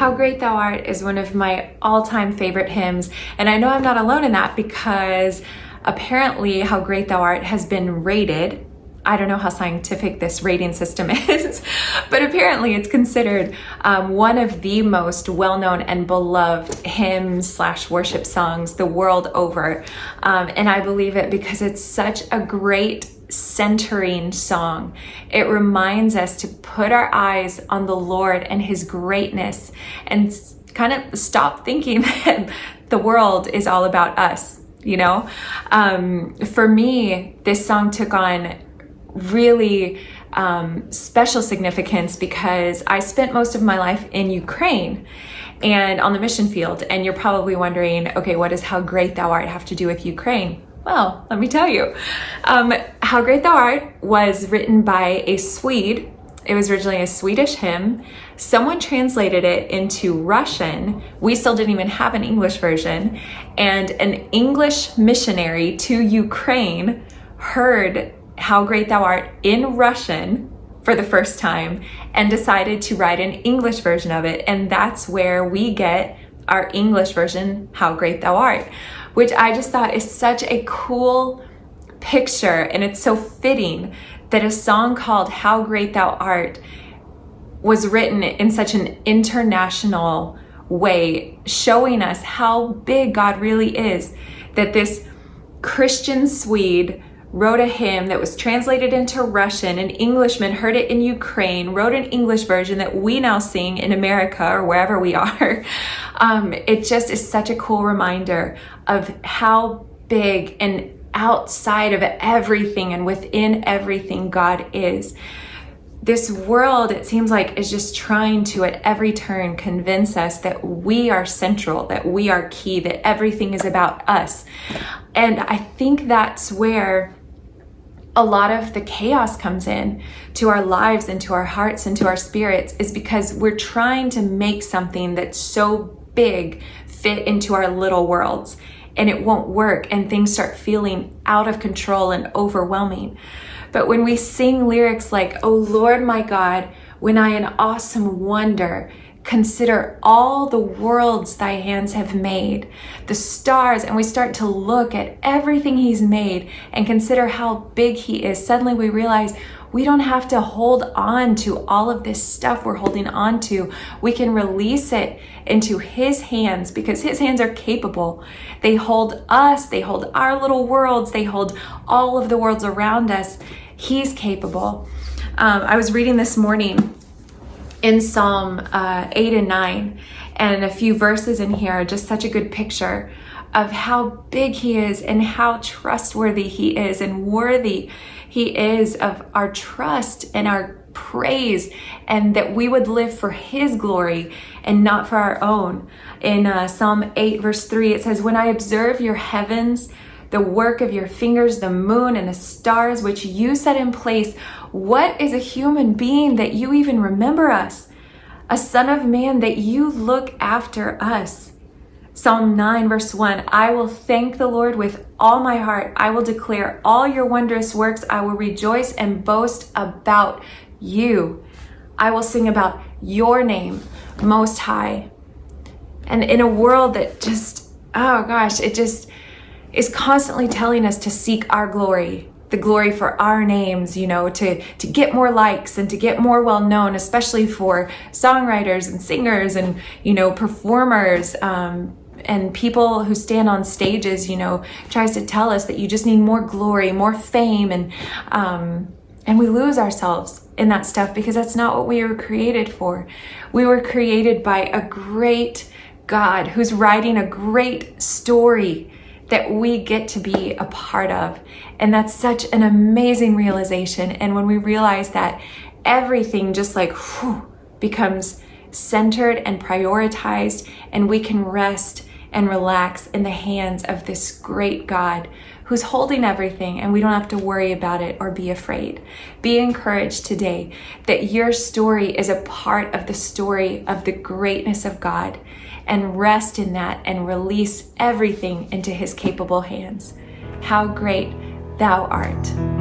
How Great Thou Art is one of my all-time favorite hymns, and I know I'm not alone in that because apparently How Great Thou Art has been rated. I don't know how scientific this rating system is, but apparently it's considered one of the most well-known and beloved hymns/worship songs the world over. And I believe it because it's such a great centering song. It reminds us to put our eyes on the Lord and His greatness and kind of stop thinking that the world is all about us, you know? For me, this song took on really special significance because I spent most of my life in Ukraine and on the mission field. And you're probably wondering, okay, what does How Great Thou Art have to do with Ukraine? Well, let me tell you. How Great Thou Art was written by a Swede. It was originally a Swedish hymn. Someone translated it into Russian. We still didn't even have an English version. And an English missionary to Ukraine heard How Great Thou Art in Russian for the first time and decided to write an English version of it. And that's where we get our English version, How Great Thou Art, which I just thought is such a cool picture. And it's so fitting that a song called How Great Thou Art was written in such an international way, showing us how big God really is, that this Christian Swede wrote a hymn that was translated into Russian. An Englishman heard it in Ukraine, wrote an English version that we now sing in America or wherever we are. It just is such a cool reminder of how big and outside of everything and within everything God is. This world, it seems like, is just trying to at every turn convince us that we are central, that we are key, that everything is about us. And I think that's where a lot of the chaos comes in to our lives and to our hearts and to our spirits, is because we're trying to make something that's so big fit into our little worlds, and it won't work, and things start feeling out of control and overwhelming. But when we sing lyrics like, "Oh Lord my God, when I in awesome wonder consider all the worlds thy hands have made, the stars," and we start to look at everything He's made and consider how big He is, suddenly we realize we don't have to hold on to all of this stuff we're holding on to. We can release it into His hands because His hands are capable. They hold us, they hold our little worlds, they hold all of the worlds around us. He's capable. I was reading this morning in Psalm 8 and 9, and a few verses in here are just such a good picture of how big He is and how trustworthy He is and worthy He is of our trust and our praise, and that we would live for His glory and not for our own. In Psalm 8 verse 3, it says, "When I observe your heavens, the work of your fingers, the moon and the stars which you set in place, what is a human being that you even remember us? A son of man that you look after us." Psalm 9 verse 1, "I will thank the Lord with all my heart. I will declare all your wondrous works. I will rejoice and boast about you. I will sing about your name, Most High." And in a world that just, oh gosh, it just is constantly telling us to seek our glory, the glory for our names, you know, to get more likes and to get more well known, especially for songwriters and singers and, you know, performers, and people who stand on stages, you know, tries to tell us that you just need more glory, more fame, and we lose ourselves in that stuff because that's not what we were created for. We were created by a great God who's writing a great story that we get to be a part of. And that's such an amazing realization. And when we realize that, everything just like becomes centered and prioritized, and we can rest and relax in the hands of this great God who's holding everything, and we don't have to worry about it or be afraid. Be encouraged today that your story is a part of the story of the greatness of God, and rest in that and release everything into His capable hands. How great Thou art.